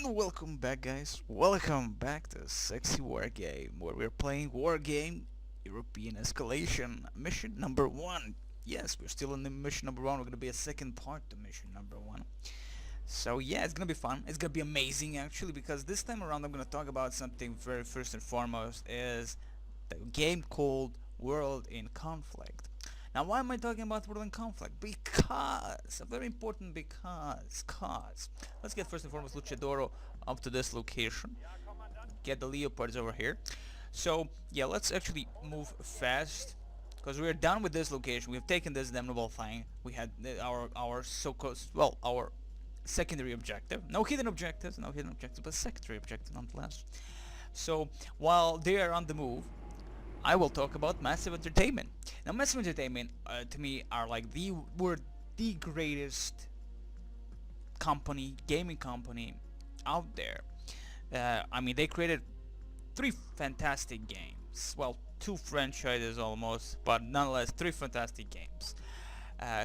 And welcome back, guys. Welcome back to Sexy Wargame, where we're playing Wargame European Escalation, mission number 1. Yes, we're still in the mission number 1. We're gonna be a second part to mission number 1. So yeah, it's gonna be fun. It's gonna be amazing actually, because this time around I'm gonna talk about something very first and foremost is the game called World in Conflict. Now, why am I talking about World in Conflict? Because, a very important cause. Let's get first and foremost Luchadoro up to this location. Get the Leopards over here. So, yeah, let's actually move fast, because we're done with this location. We've taken this damnable thing. We had our so-called, well, our secondary objective. No hidden objectives, but secondary objective nonetheless. So, while they are on the move, I will talk about Massive Entertainment. Now, Massive Entertainment, to me, are like were the greatest gaming company out there. I mean, they created 3 fantastic games. Well, 2 franchises almost, but nonetheless 3 fantastic games.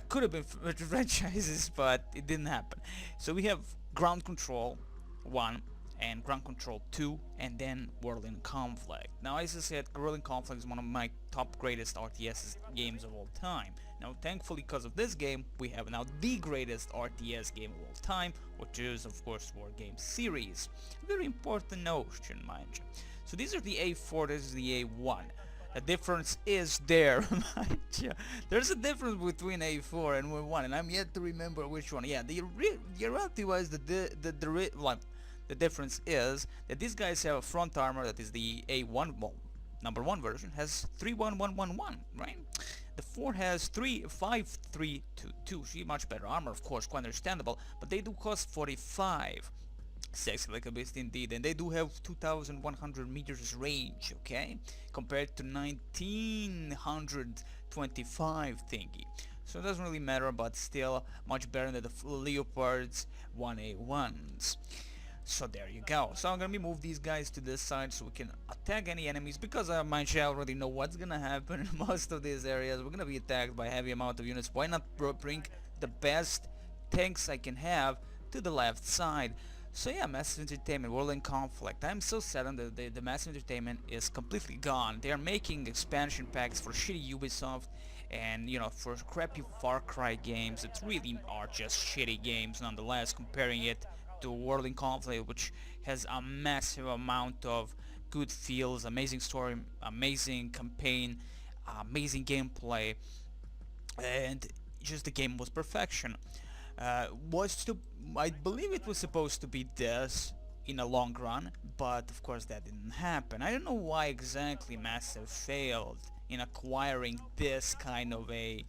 Could have been franchises, but it didn't happen. So we have Ground Control 1, and Ground Control 2, and then World in Conflict. Now, as I said, World in Conflict is one of my top greatest RTS games of all time. Now, thankfully, because of this game, we have now the greatest RTS game of all time, which is, of course, Wargame series. A very important notion, mind you. So these are the A4, this is the A1. The difference is there, mind you. There's a difference between A4 and A1, and I'm yet to remember which one. Yeah, the reality-wise, the difference is that these guys have a front armor that is the A1, well, number 1 version has 31111, right? The 4 has 35322. She much better armor, of course, quite understandable, but they do cost 45. Sexy like a beast indeed, and they do have 2,100 meters range, okay, compared to 1,925 thingy. So it doesn't really matter, but still much better than the Leopards 1A1s. So there you go. So I'm gonna move these guys to this side so we can attack any enemies, because I already know what's gonna happen in most of these areas. We're gonna be attacked by a heavy amount of units. Why not bring the best tanks I can have to the left side? So yeah, Massive Entertainment, World in Conflict. I'm so sad that the Massive Entertainment is completely gone. They are making expansion packs for shitty Ubisoft and, you know, for crappy Far Cry games. It really are just shitty games nonetheless, comparing it to World in Conflict, which has a massive amount of good feels, amazing story, amazing campaign, amazing gameplay, and just the game was perfection. I believe it was supposed to be this in a long run, but of course that didn't happen. I don't know why exactly Massive failed in acquiring this kind of a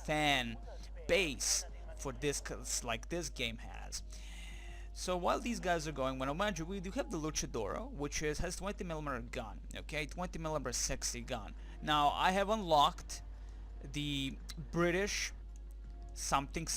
fan base for this, like this game has. So while these guys are going, well, mind you, we do have the Luchadoro, which has 20mm gun, okay, 20mm sexy gun. Now, I have unlocked the British something,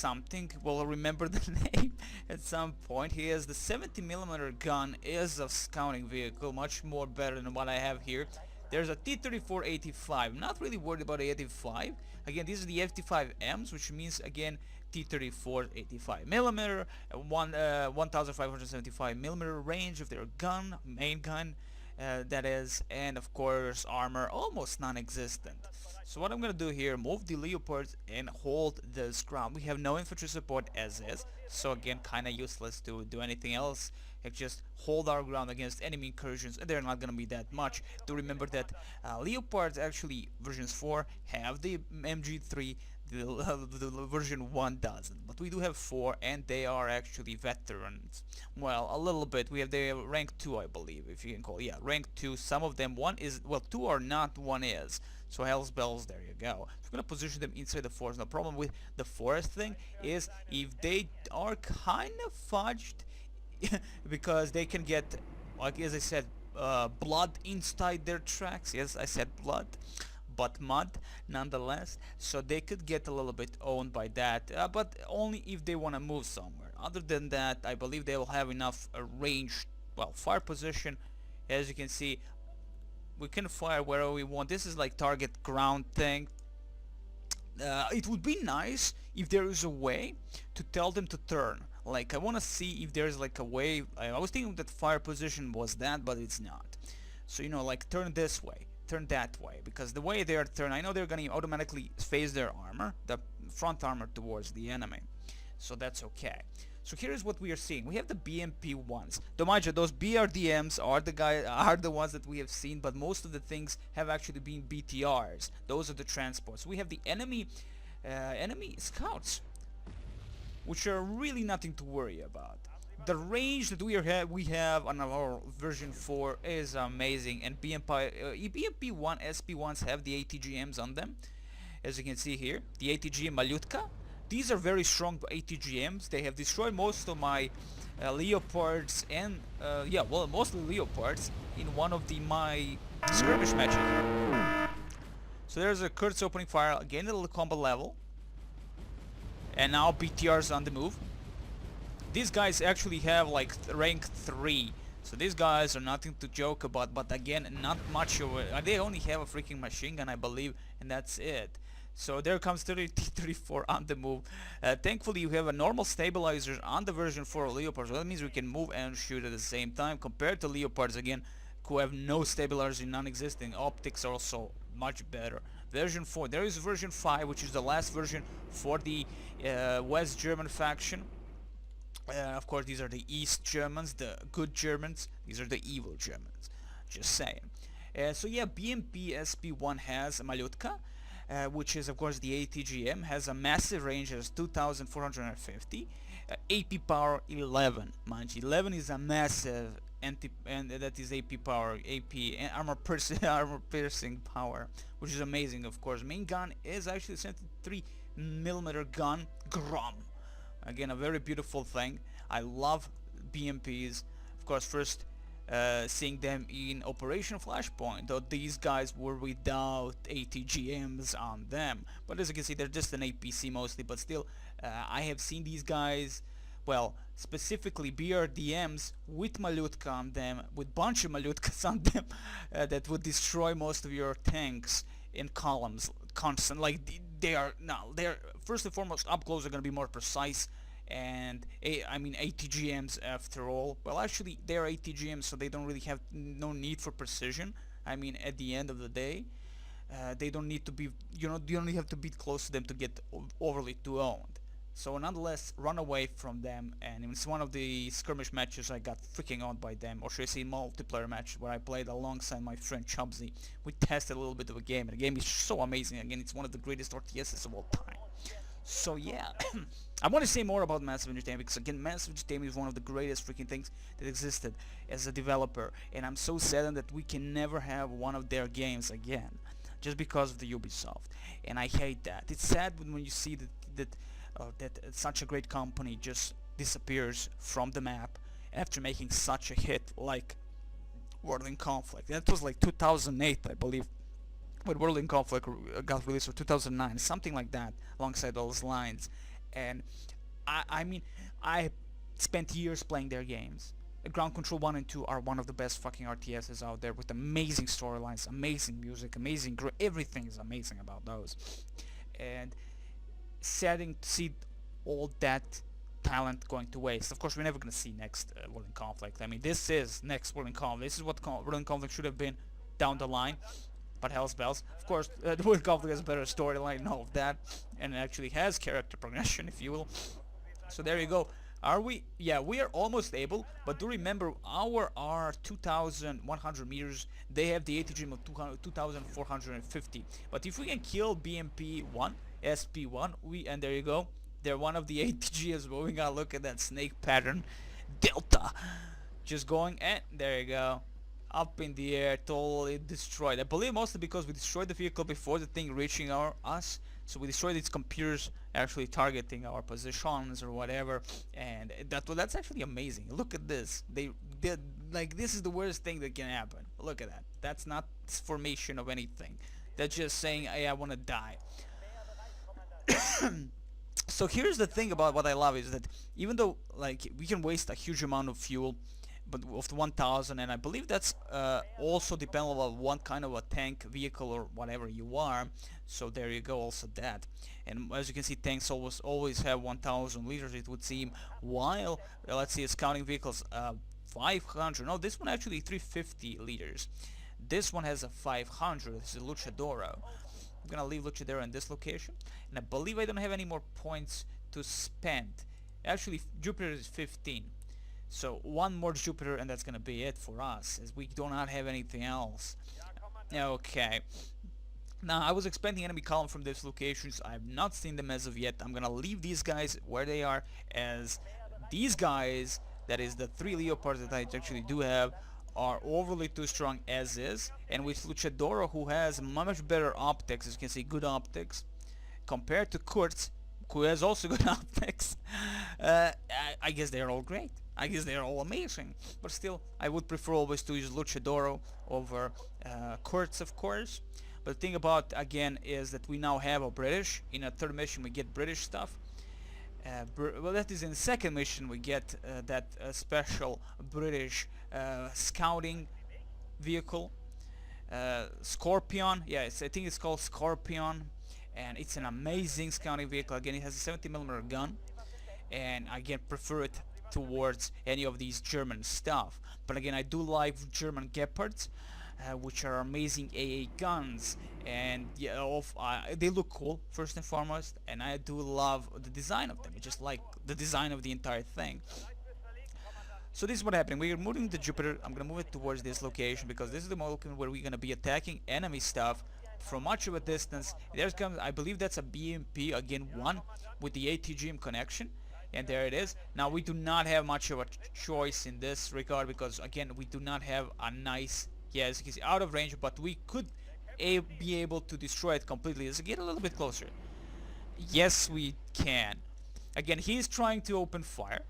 we'll remember the name at some point. He has the 70mm gun, is a scouting vehicle, much more better than what I have here. There's a T-34-85, I'm not really worried about the 85. Again, these are the 55Ms, which means, again, T-34 85mm, 1575mm range of their gun, main gun, that is, and of course armor almost non-existent. So what I'm gonna do here, move the Leopards and hold this ground. We have no infantry support as is, so again kinda useless to do anything else. Just hold our ground against enemy incursions, and they're not gonna be that much. Do remember that Leopards, actually versions 4 have the MG3, the version 1 doesn't, but we do have 4, and they are actually veterans. Well, a little bit. We have the rank 2, I believe, if you can call it. Yeah, rank 2. Some of them, 1 is, well, 2 are not, 1 is. So hell's bells, there you go. So we're gonna position them inside the forest. The problem with the forest thing is if they are kind of fudged, because they can get, like as I said, blood inside their tracks. Yes, I said blood, but mud nonetheless. So they could get a little bit owned by that, but only if they want to move somewhere. Other than that, I believe they will have enough range, well, fire position. As you can see, we can fire wherever we want. This is like target ground thing. It would be nice if there is a way to tell them to turn. Like I want to see if there's like a way. I was thinking that fire position was that, but it's not. So you know, like turn this way, turn that way, because the way they're turned, I know they're gonna automatically face their armor, the front armor towards the enemy. So that's okay. So here's what we are seeing. We have the BMP-1s. Though mind you, those BRDMs are the ones that we have seen, but most of the things have actually been BTRs. Those are the transports. We have the enemy scouts, which are really nothing to worry about. The range that we have on our version 4 is amazing, and BMP-1 SP1s have the ATGMs on them, as you can see here. The ATGM Malutka. These are very strong ATGMs. They have destroyed most of my Leopards and yeah, well, mostly Leopards in one of my skirmish matches. So there's a Kurtz opening fire again at the combat level, and now BTR's on the move. These guys actually have like rank 3, so these guys are nothing to joke about. But again, not much of they only have a freaking machine gun, I believe, and that's it. So there comes T-34 on the move. Thankfully you have a normal stabilizers on the version 4 of Leopards, so that means we can move and shoot at the same time, compared to Leopards again, who have no stabilizers, non-existing. Optics are also much better. Version 4, there is version 5, which is the last version for the West German faction. Of course these are the East Germans, the good Germans. These are the evil Germans, just saying. So yeah, BMP SP1 has Malutka, which is of course the ATGM, has a massive range as 2450, AP power 11. Mind you, 11 is a massive and that is AP power, AP armor piercing power, which is amazing. Of course, main gun is actually a 73mm gun, Grom. Again, a very beautiful thing. I love BMPs. Of course, first seeing them in Operation Flashpoint, though these guys were without ATGMs on them. But as you can see, they're just an APC mostly, but still, I have seen these guys, well, specifically BRDMs with Malutka on them, with bunch of Malutkas on them, that would destroy most of your tanks in columns, constant. Like, they're first and foremost, up close are going to be more precise, and I mean ATGMs after all. Well, actually they're ATGMs, so they don't really have no need for precision. I mean, at the end of the day, they don't need to be, you only have to be close to them to get overly too owned. So nonetheless, run away from them, and it's one of the skirmish matches I got freaking owned by them, or should I say multiplayer match, where I played alongside my friend Chubsy. We tested a little bit of a game, and the game is so amazing. Again, it's one of the greatest RTSs of all time. So yeah, I want to say more about Massive Entertainment, because again, Massive Entertainment is one of the greatest freaking things that existed as a developer, and I'm so saddened that we can never have one of their games again, just because of the Ubisoft, and I hate that. It's sad when you see that such a great company just disappears from the map after making such a hit like World in Conflict. That was like 2008, I believe, when World in Conflict got released, or 2009, something like that, alongside those lines. And I mean, I spent years playing their games. Ground Control 1 and 2 are one of the best fucking RTSs out there, with amazing storylines, amazing music, amazing everything is amazing about those. And saddening to see all that talent going to waste. Of course, we're never going to see next World in Conflict. I mean, this is next World in Conflict. This is what World in Conflict should have been down the line. But hell's bells. Of course, the World in Conflict has a better storyline, all of that, and it actually has character progression, if you will. So there you go. Are we? Yeah, we are almost able, but do remember, our are 2,100 meters. They have the ATGM of 2,450. But if we can kill BMP-1, SP1, and there you go, they're one of the ATGs moving on. Look at that snake pattern. Delta! Just going, and there you go. Up in the air, totally destroyed. I believe mostly because we destroyed the vehicle before the thing reaching us. So we destroyed its computers actually targeting our positions or whatever, and that's actually amazing. Look at this. They did, like, this is the worst thing that can happen. Look at that. That's not formation of anything. That's just saying, hey, I want to die. So here's the thing about what I love is that even though, like, we can waste a huge amount of fuel, but of the 1000, and I believe that's also dependent on what kind of a tank, vehicle, or whatever you are. So there you go, also that. And as you can see, tanks always have 1000 liters, it would seem, while let's see, scouting vehicles 500. No, this one actually 350 liters. This one has a 500. This is a Luchadoro. I'm gonna leave Luchadoro in this location, and I believe I don't have any more points to spend. Actually, Jupiter is 15. So one more Jupiter and that's gonna be it for us, as we do not have anything else. Okay. Now, I was expecting enemy column from these locations. I have not seen them as of yet. I'm gonna leave these guys where they are, as these guys, that is the 3 Leopards that I actually do have, are overly too strong as is. And with Luchadoro, who has much better optics, as you can see, good optics, compared to Kurtz, who has also good optics, I guess they're all great. I guess they're all amazing. But still, I would prefer always to use Luchadoro over Kurtz, of course. But the thing about, again, is that we now have a British. In a third mission we get British stuff. Well, that is in the second mission we get that special British scouting vehicle. Scorpion, yeah, I think it's called Scorpion. And it's an amazing scouting vehicle. Again, it has a 70mm gun. And again, prefer it towards any of these German stuff. But again, I do like German Gepards, which are amazing AA guns, and yeah, they look cool first and foremost, and I do love the design of them. I just like the design of the entire thing. So this is what happening. We're moving the Jupiter. I'm gonna move it towards this location because this is the location where we're gonna be attacking enemy stuff from much of a distance. There's comes, I believe that's a BMP, again one with the ATGM connection. And there it is. Now we do not have much of a choice in this regard because again we do not have a nice, yeah, as you can see, out of range, but we could be able to destroy it completely. Let's get a little bit closer. Yes, we can. Again, he's trying to open fire,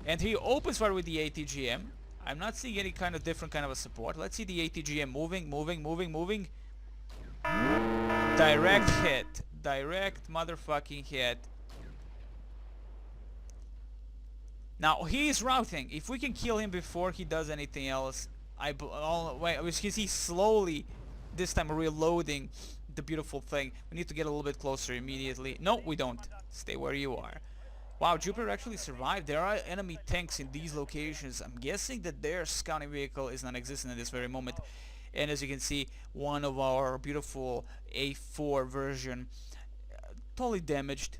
and he opens fire with the ATGM. I'm not seeing any kind of different kind of a support. Let's see the ATGM moving. Direct hit. Direct motherfucking hit. Now he's routing. If we can kill him before he does anything else, wait, as you can see, slowly this time reloading the beautiful thing. We need to get a little bit closer immediately. No, we don't. Stay where you are. Wow, Jupiter actually survived. There are enemy tanks in these locations. I'm guessing that their scouting vehicle is non-existent at this very moment. And as you can see, one of our beautiful A4 version totally damaged.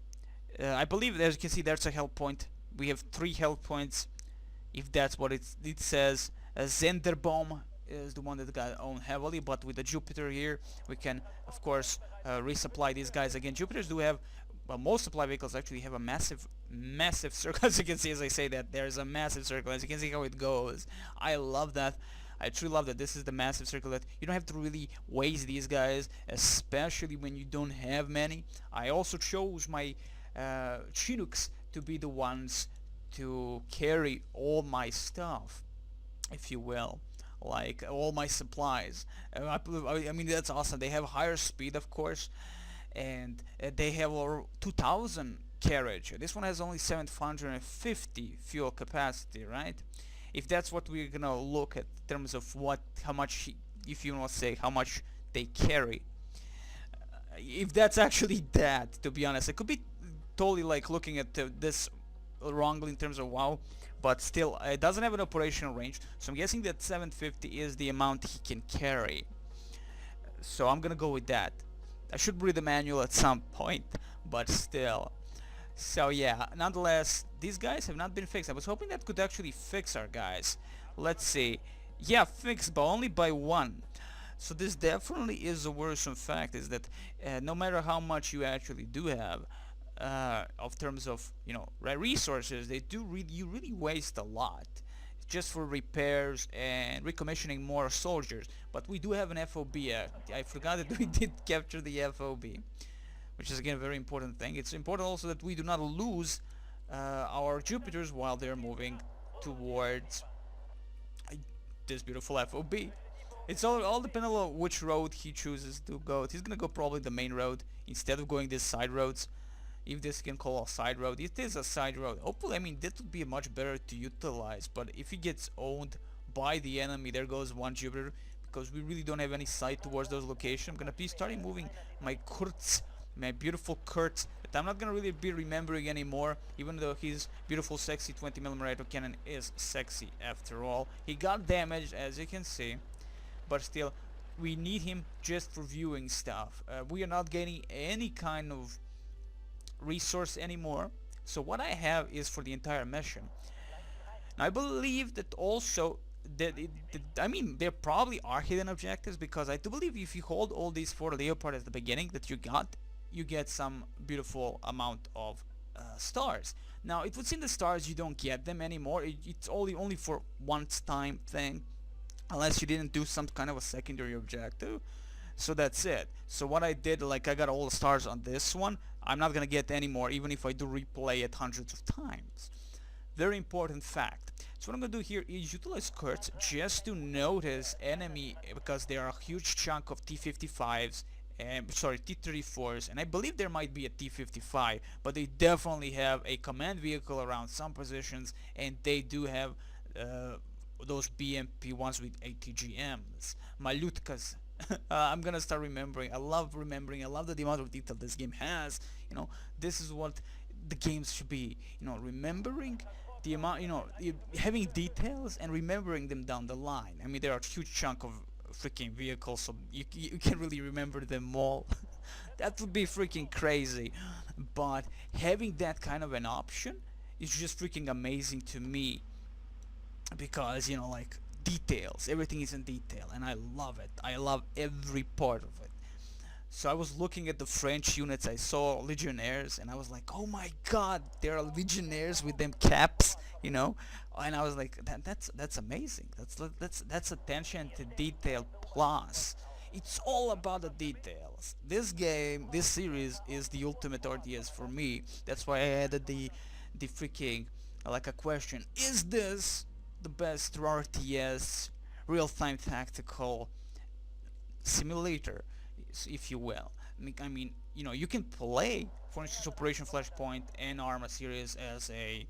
I believe, as you can see, there's a health point. We have 3 health points, if that's what it says. Zenderbomb is the one that got owned heavily, but with the Jupiter here, we can, of course, resupply these guys again. Jupiters do have, well, most supply vehicles actually have a massive circle. As you can see, as I say that, there's a massive circle. As you can see how it goes. I love that. I truly love that this is the massive circle, that you don't have to really waste these guys, especially when you don't have many. I also chose my Chinooks to be the ones to carry all my stuff, if you will, like all my supplies. I mean, that's awesome. They have higher speed, of course, and they have over 2000 carriage. This one has only 750 fuel capacity, right? If that's what we're gonna look at in terms of how much, if you want to say how much they carry, if that's actually that, to be honest, it could be totally like looking at this wrongly in terms of WoW, but still it doesn't have an operational range, so I'm guessing that 750 is the amount he can carry. So I'm gonna go with that. I should read the manual at some point, but still. So yeah, nonetheless, these guys have not been fixed. I was hoping that could actually fix our guys. Let's see. Yeah, fixed, but only by 1. So this definitely is a worrisome fact, is that no matter how much you actually do have of terms of, you know, resources, you really waste a lot just for repairs and recommissioning more soldiers. But we do have an FOB. I forgot that we did capture the FOB, which is again a very important thing. It's important also that we do not lose our Jupiters while they're moving towards this beautiful FOB. It's all depending on which road he chooses to go. He's gonna go probably the main road instead of going these side roads. if this can call a side road. It is a side road. Hopefully, I mean, that would be much better to utilize, but if he gets owned by the enemy, there goes one Jupiter, because we really don't have any sight towards those locations. I'm gonna be starting moving my Kurtz, my beautiful Kurtz, that I'm not gonna really be remembering anymore, even though his beautiful sexy 20mm cannon is sexy after all. He got damaged, as you can see, but still, we need him just for viewing stuff. We are not getting any kind of resource anymore, so what I have is for the entire mission. Now I believe that also that I mean, there probably are hidden objectives, because I do believe if you hold all these 4 Leopard at the beginning that you get some beautiful amount of stars. Now it would seem the stars you don't get them anymore. It's only for once time thing, unless you didn't do some kind of a secondary objective. So that's it. So what I did, like, I got all the stars on this one. I'm not gonna get any more, even if I do replay it hundreds of times. Very important fact. So what I'm gonna do here is utilize Kurtz just to notice enemy, because there are a huge chunk of T-55s, sorry, T-34s, and I believe there might be a T-55, but they definitely have a command vehicle around some positions, and they do have those BMP-1s with ATGMs, Malutkas. I'm gonna start remembering. I love the amount of detail this game has. You know, this is what the games should be. You know, remembering the amount, you know, having details and remembering them down the line. I mean, there are a huge chunk of freaking vehicles, so you can really remember them all. That would be freaking crazy. But having that kind of an option is just freaking amazing to me, because, you know, like, details, everything is in detail, and I love it. I love every part of it. So I was looking at the French units. I saw Legionnaires, and I was like, oh my god, there are Legionnaires with them caps, you know. And I was like, that's amazing. That's attention to detail plus. It's all about the details. This game, this series is the ultimate RTS for me. That's why I added the freaking, like, a question: is this the best RTS real-time tactical simulator, if you will? I mean, you know, you can play, for instance, Operation Flashpoint and Arma series as a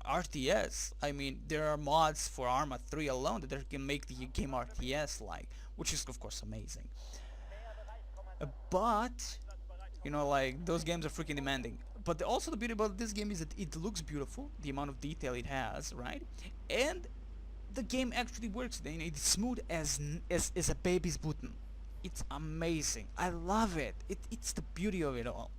RTS. I mean, there are mods for Arma 3 alone that can make the game RTS like, which is of course amazing. But, you know, like, those games are freaking demanding. But also the beauty about this game is that it looks beautiful, the amount of detail it has, right? And the game actually works. It's smooth as a baby's button. It's amazing. I love it. It's the beauty of it all.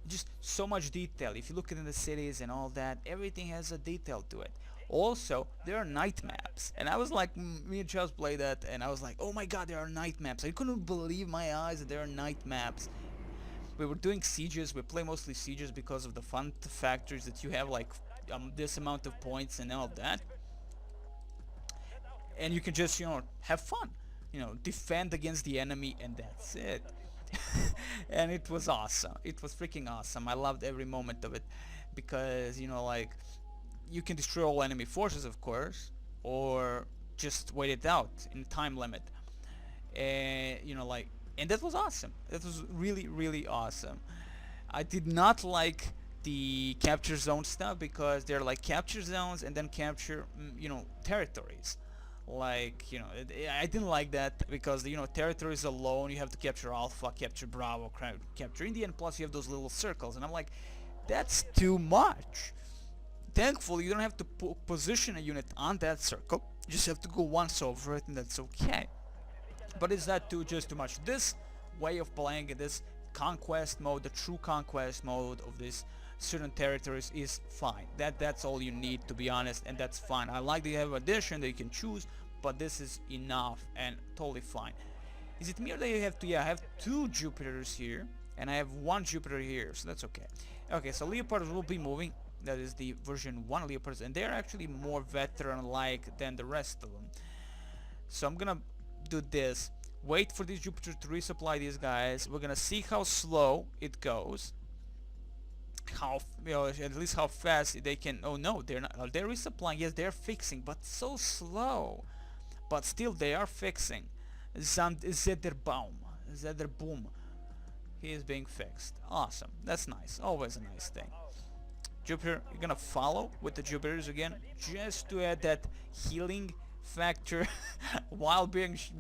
Just so much detail. If you look at the cities and all that, everything has a detail to it. Also, there are night maps, and I was like, me and Charles played that, and I was like, oh my god, there are night maps. I couldn't believe my eyes that there are night maps. We were doing sieges. We play mostly sieges because of the fun factors that you have, like this amount of points and all that, and you can just, you know, have fun, you know, defend against the enemy, and that's it. And it was awesome. It was freaking awesome. I loved every moment of it, because, you know, like, you can destroy all enemy forces, of course, or just wait it out in time limit, and, you know, like, and that was awesome. That was really, really awesome. I did not like the capture zone stuff, because they're like capture zones and then capture, you know, territories. Like, you know, I didn't like that, because, you know, territories alone, you have to capture Alpha, capture Bravo, capture India, and plus you have those little circles, and I'm like, that's too much. Thankfully, you don't have to position a unit on that circle. You just have to go once over it, and that's okay. But is that just too much? This way of playing in this conquest mode, the true conquest mode of this certain territories, is fine. That's all you need, to be honest, and that's fine. I like that you have addition that you can choose, but this is enough and totally fine. Is it me, or that you have to? Yeah, I have 2 Jupiters here, and I have 1 Jupiter here, so that's okay. Okay, so Leopards will be moving. That is the version 1 Leopards, and they're actually more veteran-like than the rest of them. So I'm gonna do this. Wait for this Jupiter to resupply these guys. We're gonna see how slow it goes. How, you know, at least how fast they can. Oh no, they're not. They're resupplying. Yes, they're fixing, but so slow. But still, they are fixing. Zederbaum. he is being fixed. Awesome. That's nice. Always a nice thing. Jupiter, you're gonna follow with the Jupiters again, just to add that healing factor while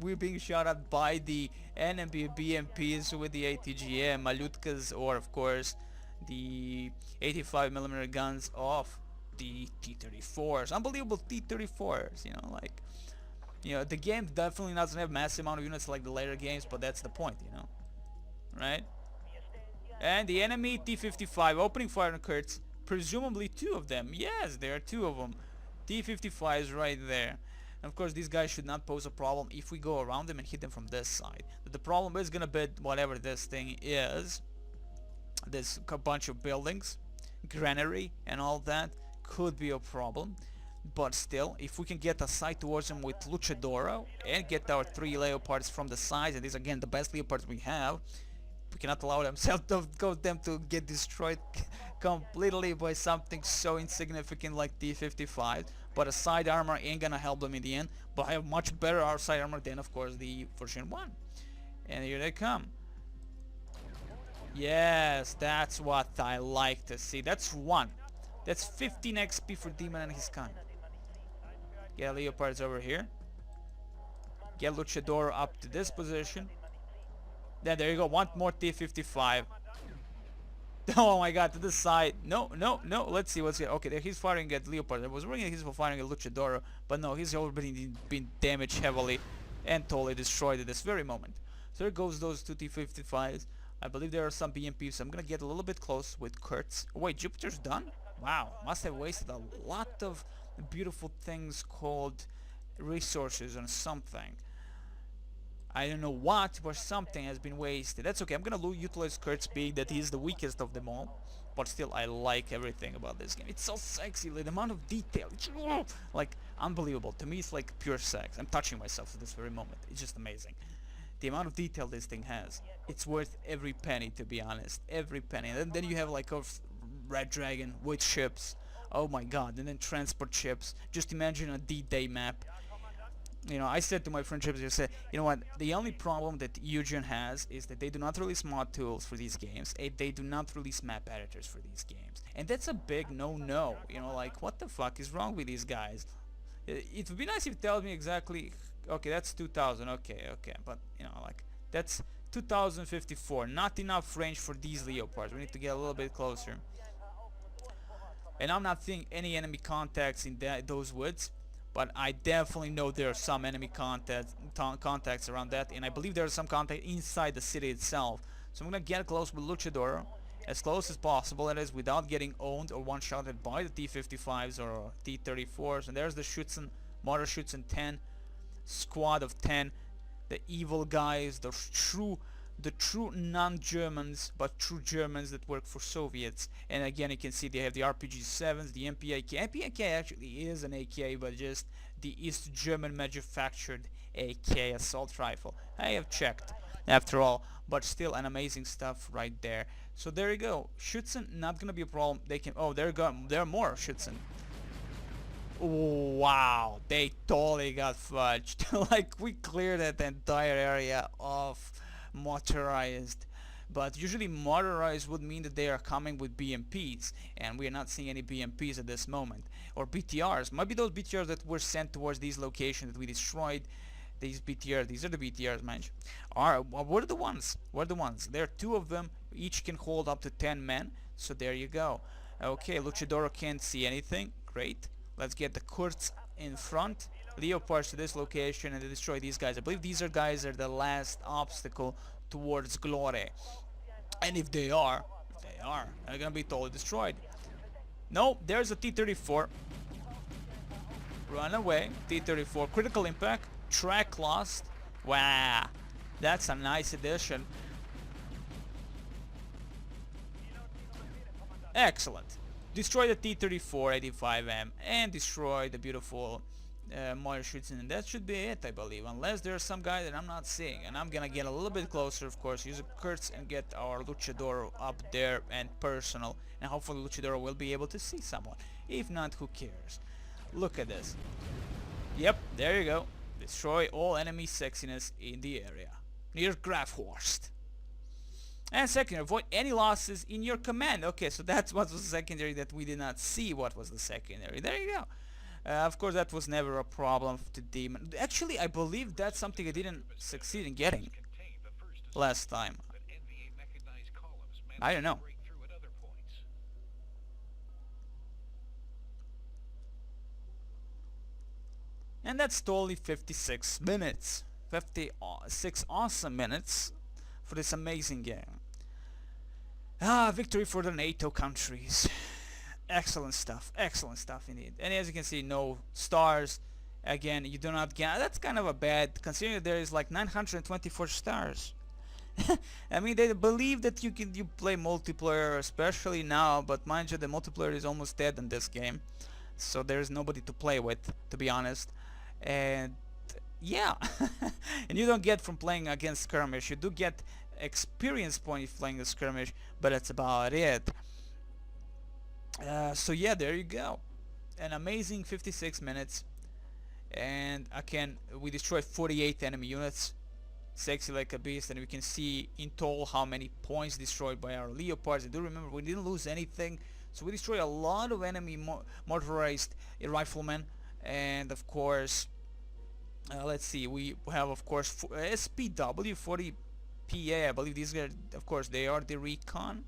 we're being shot at by the enemy BMPs with the ATGM, Malutkas, or of course the 85mm guns of the T-34s. Unbelievable T-34s, you know, like, you know, the game definitely doesn't have massive amount of units like the later games, but that's the point, you know, right? And the enemy T-55 opening fire on Kurtz, presumably two of them. Yes, there are two of them. T-55 is right there. And of course, these guys should not pose a problem if we go around them and hit them from this side. But the problem is gonna be whatever this thing is. This bunch of buildings, granary, and all that could be a problem. But still, if we can get a sight towards them with Luchadoro and get our 3 Leopards from the sides, and these again the best Leopards we have, we cannot allow them to get destroyed completely by something so insignificant like T-55. But a side armor ain't gonna help them in the end. But I have much better side armor than, of course, the version 1. And here they come. Yes, that's what I like to see. That's 1. That's 15 XP for Demon and his kind. Get Leopards over here. Get Luchador up to this position. Then there you go. One more T-55. Oh my god, to the side. No, no, no. Let's see what's here. Okay, there he's firing at Leopard. I was worrying he's firing at Luchador, but no, he's already been damaged heavily and totally destroyed at this very moment. So there goes those two T-55s. I believe there are some BMPs, so I'm gonna get a little bit close with Kurtz. Oh, wait, Jupiter's done? Wow, must have wasted a lot of beautiful things called resources on something. I don't know what, but something has been wasted. That's okay, I'm gonna utilize Kurtz, being that he's the weakest of them all. But still, I like everything about this game. It's so sexy, like the amount of detail. Like, unbelievable. To me, it's like pure sex. I'm touching myself at this very moment. It's just amazing. The amount of detail this thing has. It's worth every penny, to be honest. Every penny. And then you have like a Red Dragon with ships. Oh my god. And then transport ships. Just imagine a D-Day map. You know, I said to my friend Chips, I said, you know what, the only problem that Eugen has is that they do not release mod tools for these games, and they do not release map editors for these games. And that's a big no-no, you know, like, what the fuck is wrong with these guys? It would be nice if you tell me exactly, okay, that's 2000, okay, but, you know, like, that's 2054, not enough range for these Leopards, we need to get a little bit closer. And I'm not seeing any enemy contacts in those woods. But I definitely know there are some enemy contacts around that, and I believe there are some contact inside the city itself. So I'm gonna get close with Luchador, as close as possible, that is, without getting owned or one-shotted by the T-55s or T-34s. And there's the Schützen, Mortar Schützen 10, squad of 10, the evil guys, the true non-Germans, but true Germans that work for Soviets. And again, you can see they have the RPG-7s, the MPAK. MPAK actually is an AK, but just the East German manufactured AK assault rifle. I have checked, after all, but still an amazing stuff right there. So there you go. Schützen, not gonna be a problem. They can. Oh, there are more Schützen. Wow, they totally got fudged. Like, we cleared that entire area of motorized, but usually motorized would mean that they are coming with BMPs, and we are not seeing any BMPs at this moment, or BTRs. Might be those BTRs that were sent towards these locations that we destroyed. These BTRs, these are the BTRs, man. What are the ones? There are two of them. Each can hold up to 10 men. So there you go. Okay, Luchadoro can't see anything. Great. Let's get the Kurtz in front. Leopards to this location and destroy these guys. I believe these guys are the last obstacle towards glory. And if they are, they're gonna be totally destroyed. No, there's a T-34. Run away. T-34. Critical impact. Track lost. Wow. That's a nice addition. Excellent. Destroy the T-34 85M and destroy the beautiful Moyer Schützen, and that should be it, I believe, unless there's some guy that I'm not seeing. And I'm gonna get a little bit closer, of course, use a Kurtz and get our Luchador up there and personal, and hopefully Luchador will be able to see someone. If not, who cares? Look at this. Yep, there you go. Destroy all enemy sexiness in the area near Grafhorst. And second, avoid any losses in your command. Okay, so that's what was the secondary that we did not see. What was the secondary? There you go. Of course, that was never a problem to Demon. Actually, I believe that's something I didn't succeed in getting last time. I don't know. And that's totally 56 minutes. 56 awesome minutes for this amazing game. Victory for the NATO countries. Excellent stuff indeed. And as you can see, no stars. Again, you do not get. That's kind of a bad, considering there is like 924 stars. I mean, they believe that you play multiplayer, especially now, but mind you, the multiplayer is almost dead in this game, so there's nobody to play with, to be honest. And yeah, and you don't get from playing against skirmish. You do get experience point if playing the skirmish, but that's about it. So yeah, there you go. An amazing 56 minutes, and again, we destroyed 48 enemy units. Sexy like a beast, and we can see in total how many points destroyed by our Leopards. I do remember we didn't lose anything, so we destroyed a lot of enemy motorized riflemen, and of course, let's see, we have of course SPW 40 PA. I believe these guys, of course, they are the recon,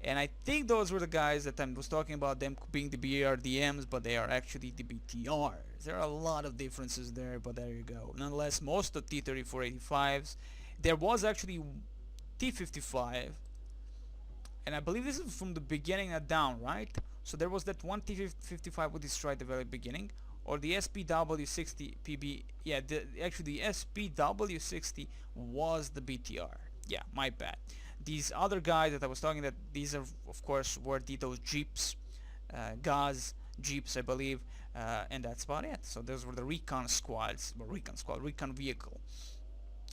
and I think those were the guys that I was talking about them being the BRDMs, but they are actually the BTRs. There are a lot of differences there, but there you go. Nonetheless, most of T-3485s, there was actually T-55, and I believe this is from the beginning and down, right? So there was that one T-55 we destroyed at the very beginning, or the SPW-60 PB. Yeah, actually the SPW-60 was the BTR. Yeah, my bad. These other guys that I was talking, that these are of course were those jeeps, Gaz jeeps, I believe, and that's about it. So those were the recon squads, or recon vehicle.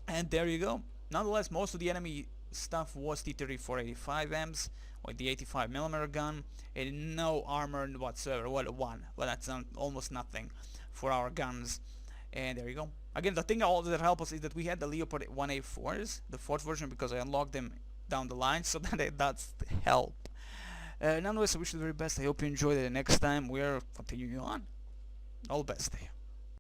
And there you go. Nonetheless, most of the enemy stuff was T-3485Ms with the 85mm gun, and no armor whatsoever. Well, one, but that's almost nothing for our guns. And there you go. Again, the thing that helped us is that we had the Leopard 1A4s, the 4th version, because I unlocked them down the line, so that's the help. Nonetheless, I wish you the very best. I hope you enjoyed it. Next time we're continuing on. All the best.